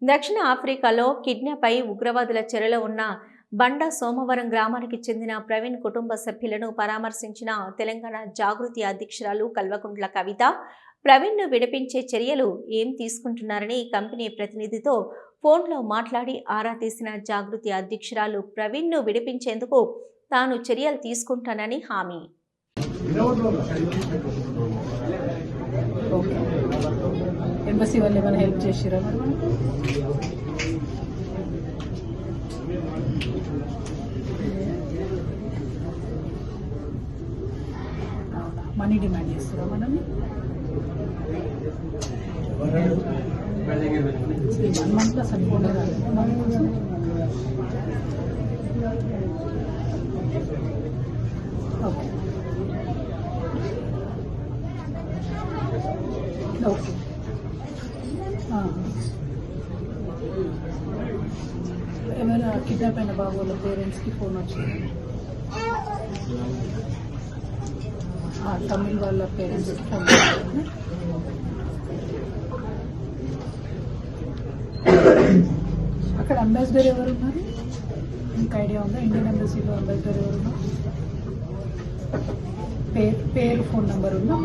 దక్షిణ ఆఫ్రికాలో కిడ్నాప్ అయి ఉగ్రవాదుల చెరలో ఉన్న బండ సోమవరం గ్రామానికి చెందిన ప్రవీణ్ కుటుంబ సభ్యులను పరామర్శించిన తెలంగాణ జాగృతి అధ్యక్షురాలు కల్వకుంట్ల కవిత, ప్రవీణ్ను విడిపించే చర్యలు ఏం తీసుకుంటున్నారని కంపెనీ ప్రతినిధితో ఫోన్లో మాట్లాడి ఆరా తీసిన జాగృతి అధ్యక్షురాలు ప్రవీణ్ను విడిపించేందుకు తాను చర్యలు తీసుకుంటానని హామీ. ఎంబసీ వాళ్ళు ఏమైనా హెల్ప్ చేసిరా? మనీ డిమాండ్ చేస్తారా మనం? ఈ 1 month అసలు కూడా రాలేదు మన కోసం. ఓకే ఓకే ఏమైనా కిడ్నాప్ అయిన బాబు వాళ్ళ పేరెంట్స్కి ఫోన్ వచ్చింది? తమిళ్ వాళ్ళ పేరెంట్స్కి ఫోన్ వచ్చింది. అక్కడ అంబాసిడర్ ఎవరు ఉన్నారు? ఇంకా ఐడియా ఉందా? ఇండియన్ ఎంబసీలో అంబాసిడర్ ఎవరు ఉన్నారు? పేరు ఫోన్ నెంబర్ ఉందా?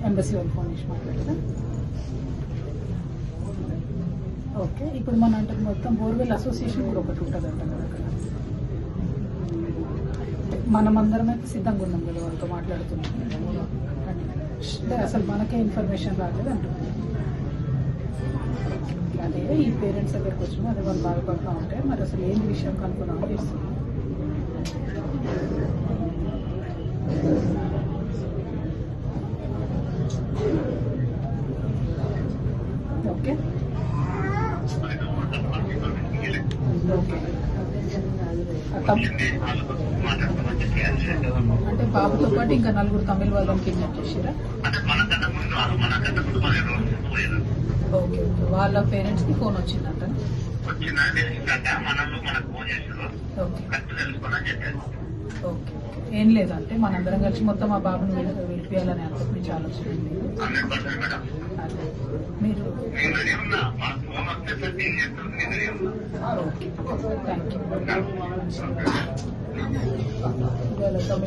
ఎంబసీ వాళ్ళు ఫోన్ చేసి మాట్లాడదా? ఓకే. ఇప్పుడు మన అంటే మొత్తం బోర్వెల్ అసోసియేషన్ కూడా ఒకటి ఉంటుంది అంట కదా అక్కడ. మనమందరం అయితే సిద్ధంగా ఉన్నాం కదా వాళ్ళతో మాట్లాడుతున్నాం. అంటే అసలు మనకే ఇన్ఫర్మేషన్ రాలేదు అంటున్నాం. అదే ఈ పేరెంట్స్ దగ్గరికి వచ్చినా అదే వాళ్ళు బాధపడుతూ ఉంటే మరి అసలు ఏంటి విషయం కనుక్కున్నామో చేస్తున్నాం. ఓకే అంటే బాబుతో పాటు ఇంకా 4 తమిళ వాళ్ళని కిడ్నాప్ చేసిరా? Okay okay. వాళ్ళ పేరెంట్స్కి ఫోన్ వచ్చిందంట. Okay okay. ఏం లేదంటే మనందరం కలిసి మొత్తం ఆ బాబుని విడిపియాలని అనుకుంటే చాలా వచ్చింది. మీరు ఓకే థ్యాంక్ యూ. తమిళ